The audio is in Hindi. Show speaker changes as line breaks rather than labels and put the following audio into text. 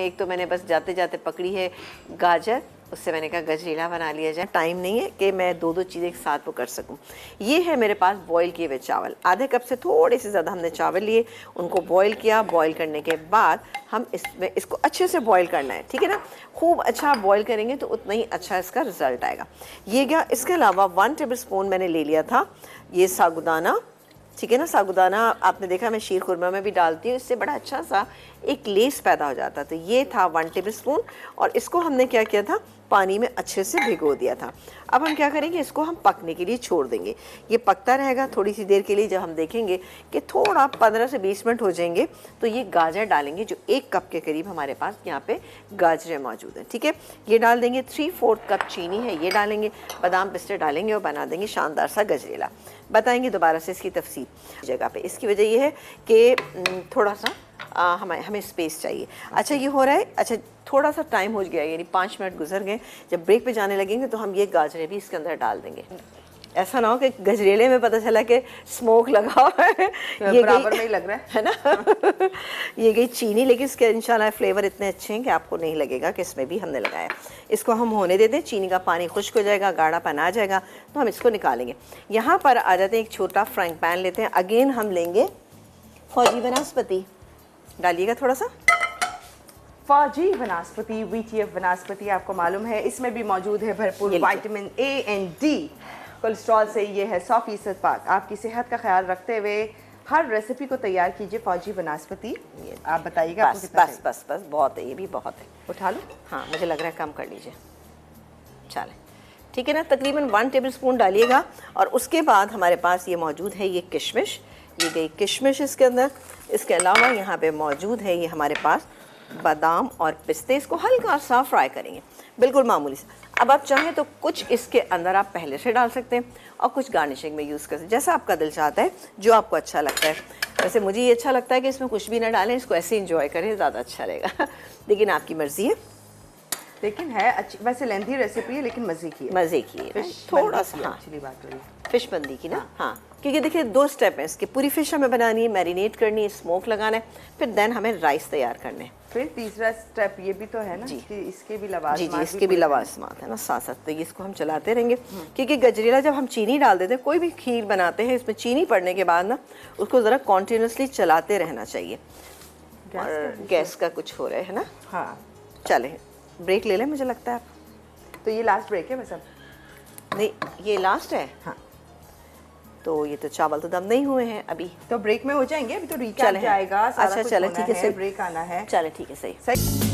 एक तो मैंने बस जाते जाते पकड़ी है गाजर, उससे मैंने कहा गजरेला बना लिया जाए। टाइम नहीं है कि मैं दो दो चीज़ें एक साथ वो कर सकूं। ये है मेरे पास बॉईल किए हुए चावल, आधे कप से थोड़े से ज़्यादा हमने चावल लिए, उनको बॉईल किया। बॉईल करने के बाद हम इसको अच्छे से बॉईल करना है, ठीक है ना। खूब अच्छा बॉईल करेंगे तो उतना ही अच्छा इसका रिज़ल्ट आएगा। ये क्या, इसके अलावा 1 टेबल स्पून मैंने ले लिया था ये साबूदाना, ठीक है ना। साबूदाना आपने देखा मैं शीर खुरमा में भी डालती हूँ, इससे बड़ा अच्छा सा एक लेस पैदा हो जाता है। तो ये था 1 टेबल स्पून और इसको हमने क्या किया था, पानी में अच्छे से भिगो दिया था। अब हम क्या करेंगे, इसको हम पकने के लिए छोड़ देंगे। ये पकता रहेगा थोड़ी सी देर के लिए। जब हम देखेंगे कि थोड़ा 15 से 20 मिनट हो जाएंगे तो ये गाजर डालेंगे, जो 1 कप के करीब हमारे पास यहाँ पे गाजरें मौजूद हैं, ठीक है। ये डाल देंगे। 3/4 कप चीनी है, ये डालेंगे। बादाम पिस्ते डालेंगे और बना देंगे शानदार सा गजरेला। बताएंगे दोबारा से इसकी तफसील जगह पे। इसकी वजह ये है कि थोड़ा सा हमें स्पेस चाहिए। अच्छा ये हो रहा है, अच्छा थोड़ा सा टाइम हो गया, यानी 5 मिनट गुजर गए। जब ब्रेक पे जाने लगेंगे तो हम ये गाजरें भी इसके अंदर डाल देंगे। ऐसा ना हो कि गजरेले में पता चला कि स्मोक लगा हुआ है, ये
बराबर में ही लग रहा
है ना। ये गई चीनी, लेकिन इसके इंशाल्लाह फ्लेवर इतने अच्छे हैं कि आपको नहीं लगेगा कि इसमें भी हमने लगाया। इसको हम होने देते हैं, चीनी का पानी खुश्क हो जाएगा, गाढ़ापन आ जाएगा तो हम इसको निकालेंगे। यहाँ पर आ जाते हैं, एक छोटा फ्राइंग पैन लेते हैं। अगेन हम लेंगे फौजी वनस्पति, डालिएगा थोड़ा सा।
फौजी वनस्पति, VTF वनस्पति, आपको मालूम है इसमें भी मौजूद है भरपूर vitamin A and D। Cholesterol से ये है 100% पाक। आपकी सेहत का ख्याल रखते हुए हर रेसिपी को तैयार कीजिए फौजी वनस्पति। आप बताइएगा आपको कितना
बस बस बस बहुत है, ये भी बहुत है।
उठा लो।
हाँ मुझे लग रहा है कम कर लीजिए, चलें ठीक है ना। तकरीबन 1 टेबल स्पून डालिएगा। और उसके बाद हमारे पास ये मौजूद है ये किशमिश, ये गई किशमिश इसके अंदर। इसके अलावा यहाँ पे मौजूद है ये हमारे पास बादाम और पिस्ते। इसको हल्का सा फ्राई करेंगे, बिल्कुल मामूली सा। अब आप चाहें तो कुछ इसके अंदर आप पहले से डाल सकते हैं और कुछ गार्निशिंग में यूज़ कर सकते हैं, जैसा आपका दिल चाहता है, जो आपको अच्छा लगता है। वैसे मुझे ये अच्छा लगता है कि इसमें कुछ भी ना डालें, इसको ऐसे इंजॉय करें, ज़्यादा अच्छा रहेगा। लेकिन आपकी मर्ज़ी है।
लेकिन है अच्छी, वैसे लेंथी रेसिपी है लेकिन मज़े की है।
मज़े की है थोड़ा सा। हाँ
एक्चुअली बात हो रही
फिश बंदी की ना। हाँ क्योंकि देखिए 2 स्टेप हैं इसके। पूरी फिश हमें बनानी है, मैरिनेट करनी है, स्मोक लगाना है, फिर देन हमें राइस तैयार करने हैं।
फिर तीसरा स्टेप ये भी तो है ना कि इसके भी लवाज़मात।
जी इसके भी लवाज़मात है ना साथ साथ। तो ये इसको हम चलाते रहेंगे क्योंकि गजरेला जब हम चीनी डाल देते हैं, कोई भी खीर बनाते हैं, इसमें चीनी पड़ने के बाद ना उसको ज़रा कॉन्टीन्यूसली चलाते रहना चाहिए। और गैस का कुछ हो रहा है ना।
हाँ
चलें ब्रेक ले लें, मुझे लगता है आप।
तो ये लास्ट ब्रेक है बस। अब
नहीं ये लास्ट है।
हाँ
तो ये तो चावल तो दम नहीं हुए हैं अभी,
तो ब्रेक में हो जाएंगे। अभी तो रिकैप जाएगा।
अच्छा चले ठीक है,
ब्रेक आना है।
चले ठीक है, सही।